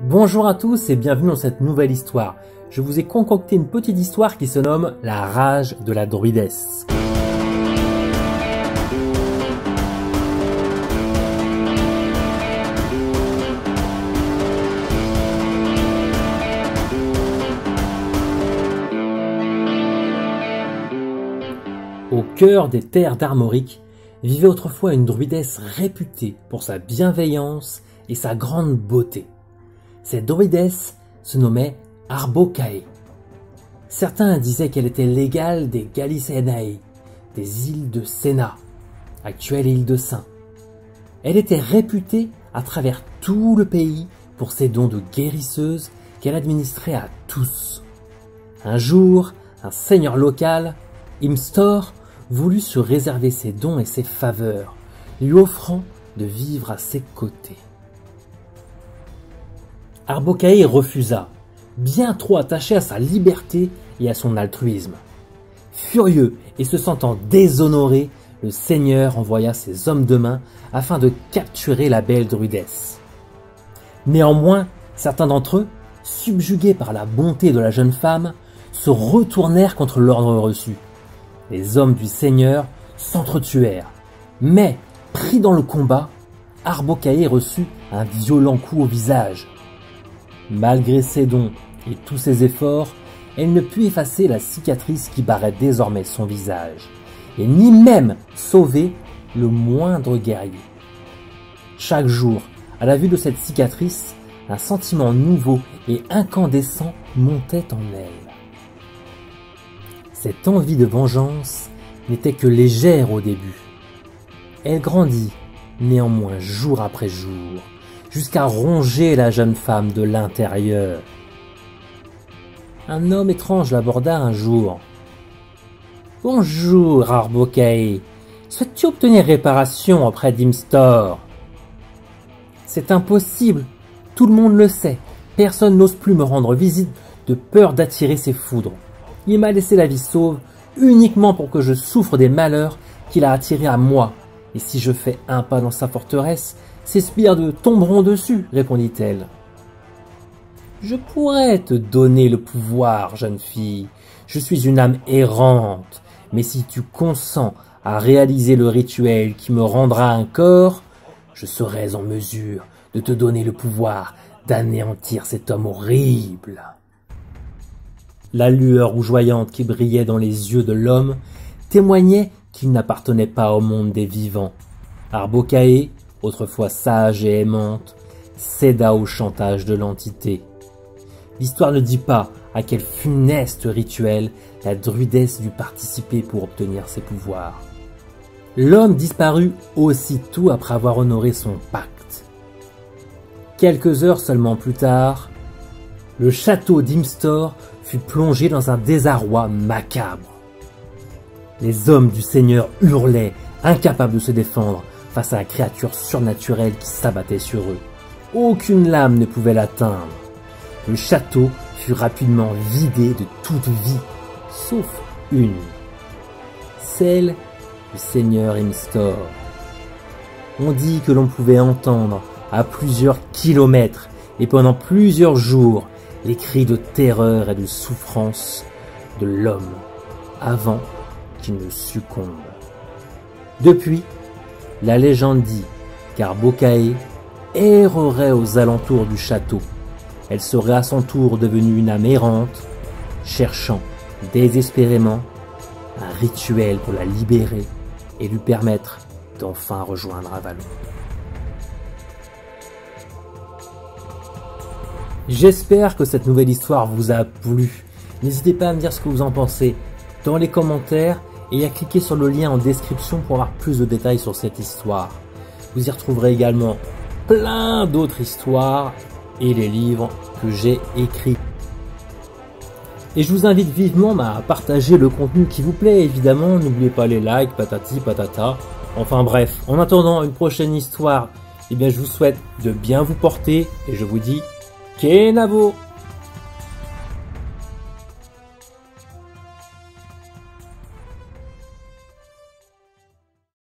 Bonjour à tous et bienvenue dans cette nouvelle histoire. Je vous ai concocté une petite histoire qui se nomme La rage de la druidesse. Au cœur des terres d'Armorique vivait autrefois une druidesse réputée pour sa bienveillance et sa grande beauté. Cette druidesse se nommait Arbocae. Certains disaient qu'elle était l'égale des Gallicenae, des îles de Sénat, actuelle île de Saint. Elle était réputée à travers tout le pays pour ses dons de guérisseuse qu'elle administrait à tous. Un jour, un seigneur local, Imstor, voulut se réserver ses dons et ses faveurs, lui offrant de vivre à ses côtés. Arbocae refusa, bien trop attaché à sa liberté et à son altruisme. Furieux et se sentant déshonoré, le seigneur envoya ses hommes de main afin de capturer la belle druidesse. Néanmoins, certains d'entre eux, subjugués par la bonté de la jeune femme, se retournèrent contre l'ordre reçu. Les hommes du seigneur s'entretuèrent, mais, pris dans le combat, Arbocae reçut un violent coup au visage. Malgré ses dons et tous ses efforts, elle ne put effacer la cicatrice qui barrait désormais son visage, et ni même sauver le moindre guerrier. Chaque jour, à la vue de cette cicatrice, un sentiment nouveau et incandescent montait en elle. Cette envie de vengeance n'était que légère au début. Elle grandit, néanmoins jour après jour, jusqu'à ronger la jeune femme de l'intérieur. Un homme étrange l'aborda un jour. « Bonjour, Arbocae. Souhaites-tu obtenir réparation auprès d'Imstor ?»« C'est impossible. Tout le monde le sait. Personne n'ose plus me rendre visite de peur d'attirer ses foudres. Il m'a laissé la vie sauve uniquement pour que je souffre des malheurs qu'il a attirés à moi. Et si je fais un pas dans sa forteresse, ces sbires tomberont dessus, répondit-elle. Je pourrais te donner le pouvoir, jeune fille. Je suis une âme errante, mais si tu consens à réaliser le rituel qui me rendra un corps, je serai en mesure de te donner le pouvoir d'anéantir cet homme horrible. La lueur rougeoyante qui brillait dans les yeux de l'homme témoignait qu'il n'appartenait pas au monde des vivants. Arbocae, autrefois sage et aimante, céda au chantage de l'entité. L'histoire ne dit pas à quel funeste rituel la druidesse dut participer pour obtenir ses pouvoirs. L'homme disparut aussitôt après avoir honoré son pacte. Quelques heures seulement plus tard, le château d'Imstor fut plongé dans un désarroi macabre. Les hommes du seigneur hurlaient, incapables de se défendre face à la créature surnaturelle qui s'abattait sur eux. Aucune lame ne pouvait l'atteindre. Le château fut rapidement vidé de toute vie, sauf une, celle du seigneur Imstor. On dit que l'on pouvait entendre à plusieurs kilomètres et pendant plusieurs jours les cris de terreur et de souffrance de l'homme avant qu'il ne succombe. Depuis, la légende dit qu'Arbocae errerait aux alentours du château. Elle serait à son tour devenue une âme errante, cherchant désespérément un rituel pour la libérer et lui permettre d'enfin rejoindre Avalon. J'espère que cette nouvelle histoire vous a plu. N'hésitez pas à me dire ce que vous en pensez dans les commentaires et à cliquer sur le lien en description pour avoir plus de détails sur cette histoire. Vous y retrouverez également plein d'autres histoires et les livres que j'ai écrits. Et je vous invite vivement à partager le contenu qui vous plaît, évidemment. N'oubliez pas les likes, patati patata. Enfin bref, en attendant une prochaine histoire, je vous souhaite de bien vous porter et je vous dis Kenavo!